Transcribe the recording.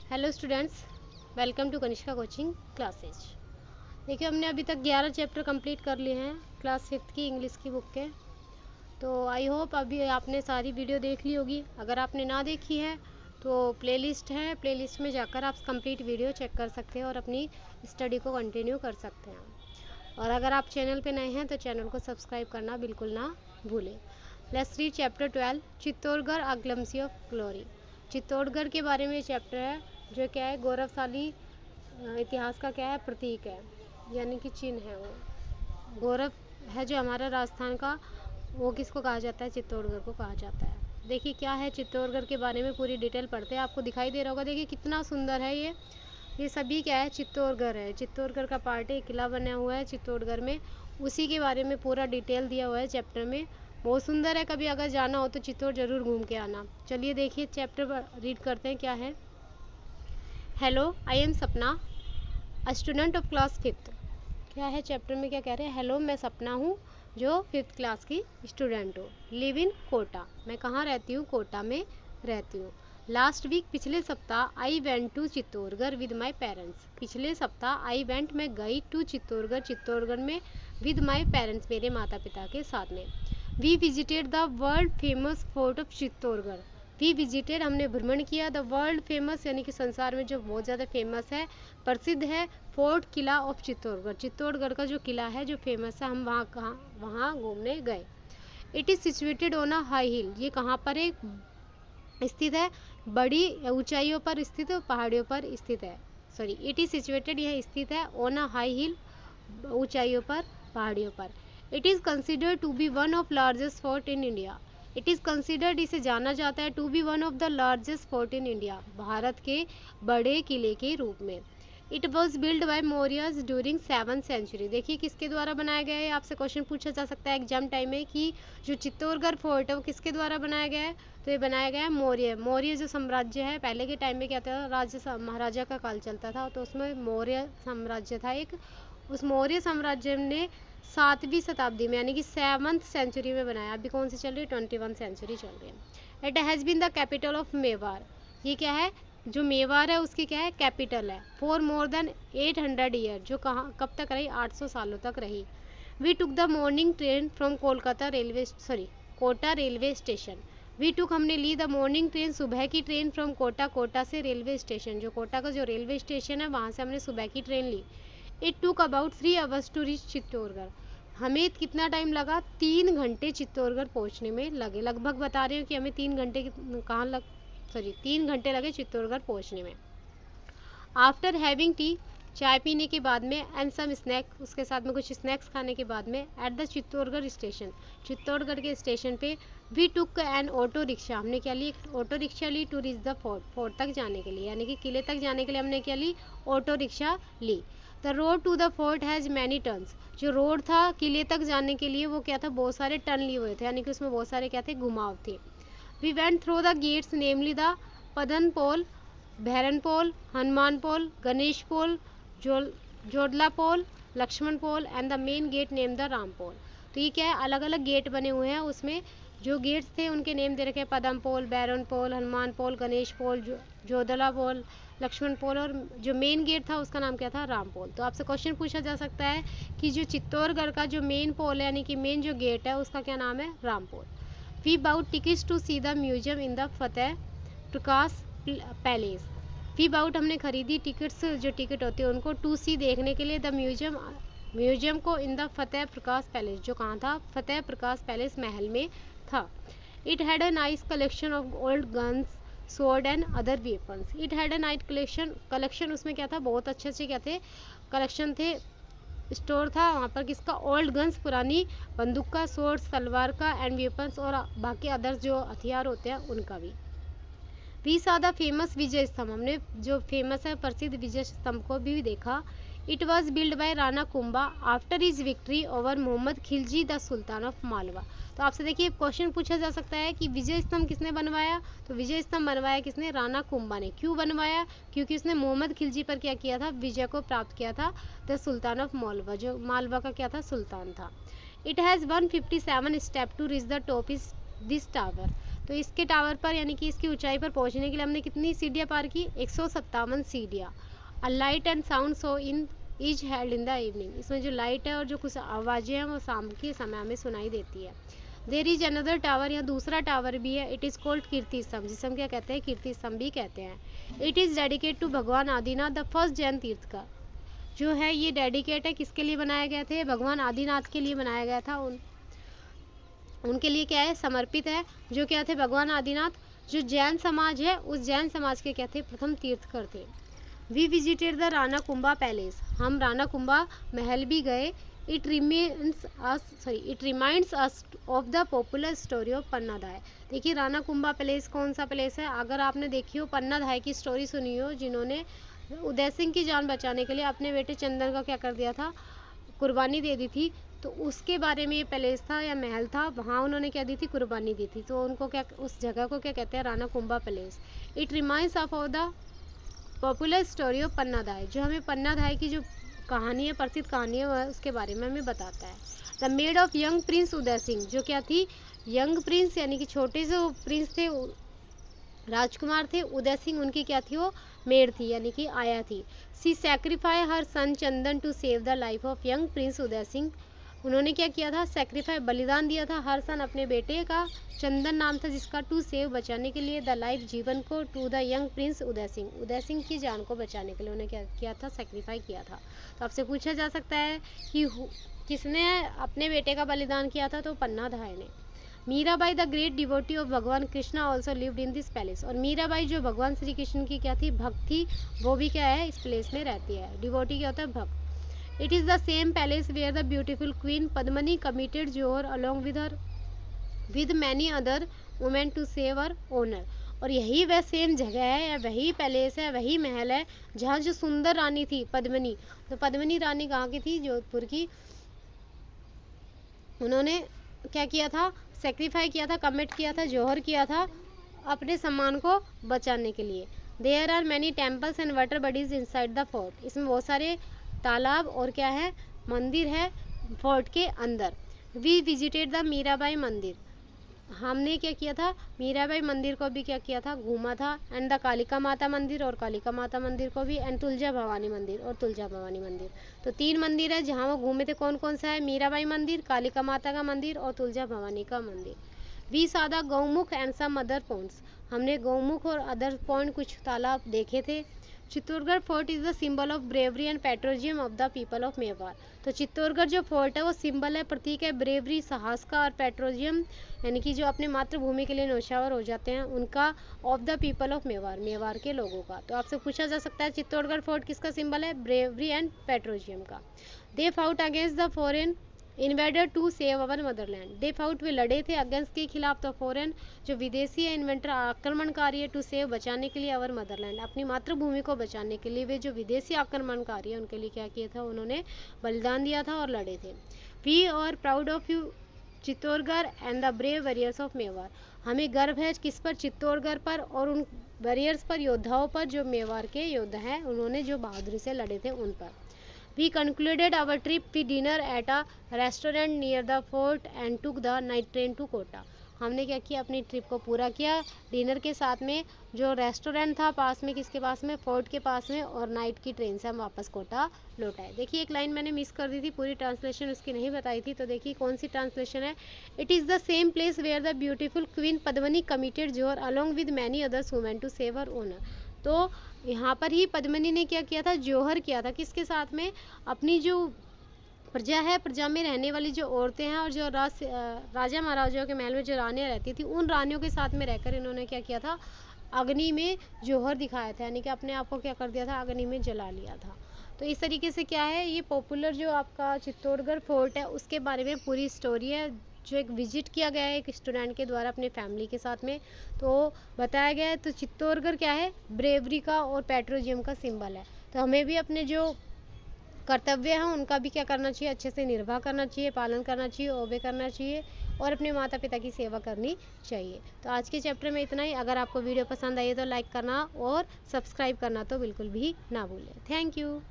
Hello students, welcome to Kanishka coaching classes. देखिए, हमने अभी तक 11 चैप्टर कंप्लीट कर लिए हैं क्लास 5 की इंग्लिश की बुक के। तो आई होप अभी आपने सारी वीडियो देख ली होगी। अगर आपने ना देखी है तो प्लेलिस्ट है, प्लेलिस्ट में जाकर आप कंप्लीट वीडियो चेक कर सकते हैं और अपनी स्टडी को कंटिन्यू कर सकते हैं। और अगर आप चैनल पे नए हैं तो चैनल को सब्सक्राइब करना बिल्कुल ना भूलें। Let's read chapter 12, Chittorgarh a glimpse of glory. Chittorgarh के बारे में चैप्टर है, जो क्या है, गौरवशाली इतिहास का क्या है, प्रतीक है, यानी कि चिन्ह है। वो गौरव है जो हमारा राजस्थान का, वो किसको कहा जाता है? चित्तौड़गढ़ को कहा जाता है। देखिए क्या है चित्तौड़गढ़ के बारे में पूरी डिटेल पढ़ते हैं। आपको दिखाई दे रहा होगा, देखिए कितना सुंदर है ये सभी क्या है, चित्तौड़गढ़ है। चित्तौड़गढ़ का पार्ट है, किला बना हुआ है चित्तौड़गढ़ में, उसी के बारे में पूरा डिटेल दिया हुआ है चैप्टर में। बहुत सुंदर है, कभी अगर जाना हो तो चित्तौड़ जरूर घूम के आना। चलिए देखिए चैप्टर रीड करते हैं। क्या है? हेलो, आई एम सपना, अ स्टूडेंट ऑफ क्लास 5। क्या है चैप्टर में, क्या कह रहे हैं? हेलो, मैं सपना हूँ जो 5th क्लास की स्टूडेंट हूँ। लिव इन कोटा, मैं कहाँ रहती हूँ? कोटा में रहती हूँ। लास्ट वीक, पिछले सप्ताह, I went to Chittorgarh with my parents. पिछले सप्ताह आई वेंट, मैं गई, टू चित्तौड़गढ़, चित्तौड़गढ़ में, विद माई पेरेंट्स, मेरे माता पिता के साथ में। We visited the world famous fort of Chittorgarh. We visited, हमने भ्रमण किया, द वर्ल्ड फेमस, यानी कि संसार में जो बहुत ज़्यादा फेमस है, प्रसिद्ध है, fort, Qila of Chittorgarh. Chittorgarh का जो किला है जो फेमस है, हम वहाँ घूमने गए। It is situated on a high heel, ये कहाँ पर है? स्थित है, बड़ी ऊंचाइयों पर स्थित, पहाड़ियों पर स्थित है। सॉरी, इट इज़ सिचुएटेड, यह स्थित है, ऑन अ हाई हिल, ऊंचाइयों पर, पहाड़ियों पर। It is considered to be one of largest fort in India. It is considered, इसे जाना जाता है, to be one of the largest fort in India, Bharat के बड़े किले के रूप में। It was build by Mauryas during 7th century. देखिए किसके द्वारा बनाया गया है, आपसे क्वेश्चन पूछा जा सकता है एग्जाम टाइम में कि जो चित्तौड़गढ़ फोर्ट है वो किसके द्वारा बनाया गया है? तो ये बनाया गया है मौर्य। मौर्य जो साम्राज्य है, पहले के टाइम में क्या था, राज्य महाराजा का काल चलता था, तो उसमें मौर्य साम्राज्य था एक। उस मौर्य साम्राज्य ने 7वीं शताब्दी में, यानी कि 7th सेंचुरी में बनाया। अभी कौन सी चल रही है? 21st सेंचुरी चल रही है। It has been the capital of Mewar. ये क्या है? जो मेवाड़ है उसकी क्या है? कैपिटल है। फॉर मोर देन 800 ईयर, जो कहाँ कब तक रही? 800 सालों तक रही। We took the morning train from Kolkata railway, sorry, Kota railway station. We took, हमने ली, द मॉर्निंग ट्रेन, सुबह की ट्रेन, फ्रॉम कोटा, कोटा से रेलवे स्टेशन, जो कोटा का जो रेलवे स्टेशन है वहाँ से हमने सुबह की ट्रेन ली। It took about 3 hours to reach Chittorgarh. हमें कितना टाइम लगा? 3 घंटे चित्तौड़गढ़ पहुंचने में लगे। लगभग बता रहे हो कि हमें 3 घंटे कहाँ लग, सॉरी 3 घंटे लगे चित्तौड़गढ़ पहुंचने में। आफ्टर हैविंग टी, चाय पीने के बाद में, एंड सम स्नैक, उसके साथ में कुछ स्नैक्स खाने के बाद में, at the Chittorgarh station, Chittorgarh के स्टेशन पे, we took an auto rickshaw, हमने क्या ली? ऑटो रिक्शा ली, to reach the fort, fort तक जाने के लिए, यानी कि किले तक जाने के लिए हमने क्या ली? ऑटो रिक्शा ली। The road to the fort has many turns, जो रोड था किले तक जाने के लिए वो क्या था? बहुत सारे टर्न लिए हुए थे, यानी कि उसमें बहुत सारे क्या थे? घुमाव थे। We went through the gates, namely the Padan Pol, Bhairon Pol, Hanuman Pol, Ganesh Pol, Jodla Pol, Lakshman Pol, and the main gate name the Ram Pol. तो ये क्या है? अलग अलग गेट बने हुए हैं, उसमें जो गेट्स थे उनके नेम दे रखे हैं, पदम पोल, बैरन पोल, हनुमान पोल, गणेश पोल, जोदला पोल, लक्ष्मण पोल, और जो मेन गेट था उसका नाम क्या था? राम पोल। तो आपसे क्वेश्चन पूछा जा सकता है कि जो चित्तौड़गढ़ का जो मेन पोल है, यानी कि मेन जो गेट है, उसका क्या नाम है? Ram Pol. We bought tickets to see the museum in the Fateh Prakash palace. We bought, हमने खरीदी, टिकट्स, जो टिकट होती है उनको, टू सी, देखने के लिए, द म्यूजियम, म्यूजियम को, इन द फतेह प्रकाश पैलेस, जो कहाँ था? फतेह प्रकाश पैलेस महल में था। It had a nice collection of old guns, sword and other weapons. It had a night collection, collection उसमें क्या था? बहुत अच्छे अच्छे क्या थे? कलेक्शन थे, स्टोर था वहाँ पर, किसका? ओल्ड गन्स, पुरानी बंदूक का, स्वॉर्ड, तलवार का, एंड वेपन्स, और बाकी अदर्स जो हथियार होते हैं उनका भी। वी सा द फेमस विजय स्तंभ, हमने जो फेमस है प्रसिद्ध विजय स्तंभ को भी देखा। It was build by Rana Kumbha after his victory over Mohammed Khilji the sultan of Malwa. तो आपसे देखिए क्वेश्चन पूछा जा सकता है कि विजय स्तंभ किसने बनवाया? तो विजय स्तंभ बनवाया किसने? राणा कुंभा ने। क्यों बनवाया? क्योंकि उसने मोहम्मद खिलजी पर क्या किया था? विजय को प्राप्त किया था, द सुल्तान ऑफ मालवा, जो मालवा का क्या था? सुल्तान था। It has 157 step to reach the top is this tower. तो इसके टावर पर यानी कि इसकी ऊंचाई पर पहुंचने के लिए हमने कितनी सीढ़ियाँ पार की, 157 सीढ़ियाँ। A light and sound show in is held in the evening, इसमें जो लाइट है और जो कुछ आवाज़ें हैं वो शाम के समय हमें सुनाई देती है। देर इज अनदर टावर, यहाँ दूसरा टावर भी है, इट इज़ कॉल्ड कीर्ति स्तंभ, जिसे हम क्या कहते हैं, कीर्ति स्तंभ भी कहते हैं। इट इज़ डेडिकेट टू भगवान आदिनाथ द फर्स्ट जैन तीर्थकर, जो है ये डेडिकेट है, किसके लिए बनाया गया था, भगवान आदिनाथ के लिए बनाया गया था। उनके लिए क्या है, समर्पित है, जो क्या थे, भगवान आदिनाथ, जो जैन समाज है उस जैन समाज के क्या थे, प्रथम तीर्थकर थे। We visited the Rana Kumbha palace, हम राणा कुंभा महल भी गए। It reminds us of the popular story of Pannadhai. देखिए राणा कुंभा पैलेस कौन सा पैलेस है, अगर आपने देखी हो पन्नाधाय की स्टोरी सुनी हो, जिन्होंने उदय सिंह की जान बचाने के लिए अपने बेटे चंदन का क्या कर दिया था, कुर्बानी दे दी थी, तो उसके बारे में ये पैलेस था या महल था, वहाँ उन्होंने क्या दी थी, कुर्बानी दी थी, तो उनको क्या, उस जगह को क्या कहते हैं, Rana Kumbha palace. It reminds of the popular story of Pannadhai, जो हमें पन्नाधाय की जो कहानी है, प्रसिद्ध कहानी है, उसके बारे में हमें बताता है। The maid of young prince Uday Singh, जो क्या थी, यंग प्रिंस यानी कि छोटे जो प्रिंस थे, राजकुमार थे उदय सिंह, उनकी क्या थी, वो मेड थी यानी कि आया थी। She sacrifice her son Chandan to save the life of young prince Uday Singh, उन्होंने क्या किया था, सैक्रिफाई बलिदान दिया था हर सन अपने बेटे का, चंदन नाम था जिसका, टू सेव बचाने के लिए, द लाइफ जीवन को, to the young prince Uday Singh की जान को बचाने के लिए उन्होंने क्या किया था, सैक्रिफाई किया था। तो आपसे पूछा जा सकता है कि किसने अपने बेटे का बलिदान किया था, तो पन्नाधाय ने। Mirabai the great devotee of Bhagwan Krishna also lived in this palace, और मीराबाई जो भगवान श्री कृष्ण की क्या थी, भक्त थी, वो भी क्या है, इस प्लेस में रहती है। डिवोटी क्या होता है, भक्त। It is the same palace where the beautiful queen Padmani committed Johor along with many other women to save her honor, और यही वह सेम जगह है या वही पैलेस है, वही महल है जहाँ जो सुंदर रानी थी पद्मनी, तो पद्मनी रानी कहाँ की थी, जोधपुर की, उन्होंने क्या किया था, सेक्रीफाई किया था, कमिट किया था, जौहर किया था अपने सम्मान को बचाने के लिए। There are many temples and water bodies inside the fort, इसमें बहुत सारे तालाब और क्या है, मंदिर है फोर्ट के अंदर। वी विजिटेड द मीराबाई मंदिर, हमने क्या किया था, मीराबाई मंदिर को भी क्या किया था, घूमा था। एंड द कालिका माता मंदिर, और कालिका माता मंदिर को भी, एंड तुलजा भवानी मंदिर और तुलजा भवानी मंदिर, तो 3 मंदिर है जहाँ वो घूमे थे। कौन कौन सा है, मीराबाई मंदिर, कालिका माता का मंदिर और तुलजा भवानी का मंदिर। We saw the Gaumukh and some other points, हमने गौमुख और अदर पॉइंट कुछ तालाब देखे थे। Chittorgarh fort is the symbol of bravery and patriotism of the people of Mewar, तो चित्तौड़गढ़ जो फोर्ट है वो सिंबल है, प्रतीक है ब्रेवरी, साहस का, और पेट्रोजियम यानी कि जो अपने मातृभूमि के लिए न्यौछावर हो जाते हैं उनका, of the people of Mewar, Mewar के लोगों का। तो आपसे पूछा जा सकता है चित्तौड़गढ़ फोर्ट किसका सिंबल है, ब्रेवरी एंड पेट्रोजियम का। They fought against the foreign invader to save our motherland, they fought वे लड़े थे अगेंस्ट के खिलाफ, तो फॉरेन जो विदेशी है इन्वेंटर आक्रमणकारी है, टू सेव बचाने के लिए, अवर मदरलैंड अपनी मातृभूमि को बचाने के लिए, वे जो विदेशी आक्रमणकारी है उनके लिए क्या किया था, उन्होंने बलिदान दिया था और लड़े थे। We are proud of you Chittorgarh and the brave warriors of Mewar, हमें गर्व है किस पर, चित्तौड़गढ़ पर और उन वॉरियर्स पर, योद्धाओं पर, जो मेवाड़ के योद्धा हैं उन्होंने जो बहादुरी से लड़े थे उन पर। We concluded our trip with dinner at a restaurant near the fort and took the night train to Kota, हमने क्या किया, अपनी ट्रिप को पूरा किया डिनर के साथ में, जो रेस्टोरेंट था पास में, किसके पास में, फोर्ट के पास में, और नाइट की ट्रेन से हम वापस कोटा लौट आए। देखिए एक लाइन मैंने मिस कर दी थी, पूरी ट्रांसलेशन उसकी नहीं बताई थी, तो देखिए कौन सी ट्रांसलेशन है। It is the same place where the beautiful queen Padmini committed jauhar along with many others women to save her honour, तो यहाँ पर ही पद्मनी ने क्या किया था, जौहर किया था, किसके साथ में, अपनी जो प्रजा है, प्रजा में रहने वाली जो औरतें हैं और जो राजा महाराजाओं के महल में जो रानियाँ रहती थी, उन रानियों के साथ में रहकर इन्होंने क्या किया था, अग्नि में जौहर दिखाया था, यानी कि अपने आप को क्या कर दिया था, अग्नि में जला लिया था। तो इस तरीके से क्या है, ये पॉपुलर जो आपका चित्तौड़गढ़ फोर्ट है उसके बारे में पूरी स्टोरी है, जो एक विजिट किया गया है एक स्टूडेंट के द्वारा अपने फैमिली के साथ में, तो बताया गया है। तो चित्तौड़गढ़ क्या है, ब्रेवरी का और पेट्रोजियम का सिंबल है, तो हमें भी अपने जो कर्तव्य हैं उनका भी क्या करना चाहिए, अच्छे से निर्वाह करना चाहिए, पालन करना चाहिए, ओबे करना चाहिए, और अपने माता पिता की सेवा करनी चाहिए। तो आज के चैप्टर में इतना ही। अगर आपको वीडियो पसंद आई है तो लाइक करना और सब्सक्राइब करना तो बिल्कुल भी ना भूलें। Thank you.